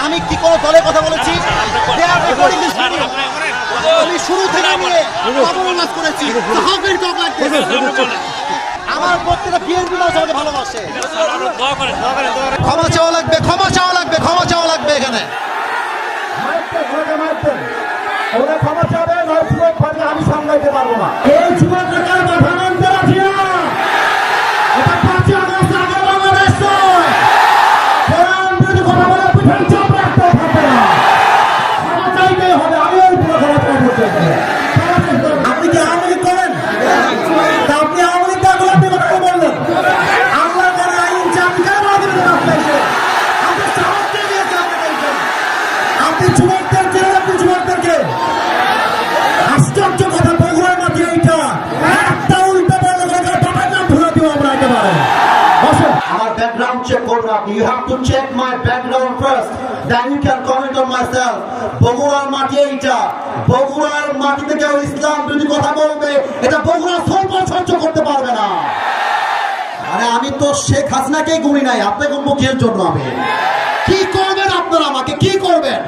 আমি কি কোনো দলের কথা বলেছি? আমি শুরু থেকে নিয়ে অবমাননা করেছি। আমার প্রত্যেকটা বিএনপি মানুষ আমাকে ভালোবাসে। ক্ষমা চাওয়া লাগবে, ক্ষমা চাওয়া লাগবে, ক্ষমা চাওয়া লাগবে এখানে। ক্ষমা চাবে আমি সামলাইতে পারবো না। এই যুবকের মাথা নামতে রাখি না। এটা 5 আগস্ট আগে বাংলাদেশ নয়। কোরআন বিরোধী কথা বলে পিঠের চাপ রাখতে থাকবে না। ক্ষমা চাইতে হবে। আমি ওই পুরো ক্ষমা চাইতে হবে। আপনি কি আওয়ামী লীগ করেন? আপনি আওয়ামী লীগ করলে আপনি কথা বললেন। আল্লাহ করে আইন চাকরি কেন আমাদের রাখতে আপনি সাহসকে দিয়েছে আপনি যুবকদের জেলে আপনি যুবকদেরকে আশ্চর্য কথা বগুড়ার মাঝে এইটা একটা উল্টো বললে বাবার নাম ধরে দিব আমরা একেবারে। আমার ব্যাকগ্রাউন্ড চেক করবেন আপনি। You have to check my background first, then you can comment on myself. বগুড়ার মাটি এইটা, বগুড়ার মাটিতে কেউ ইসলাম বিরোধী কথা বলবে, এটা বগুড়া সহ্য করতে পারবে না। আরে আমি তো শেখ হাসিনাকেই গুনি নাই, আপনাকে মুখের জন্য আমি কি করবেন? আপনারা আমাকে কি করবেন?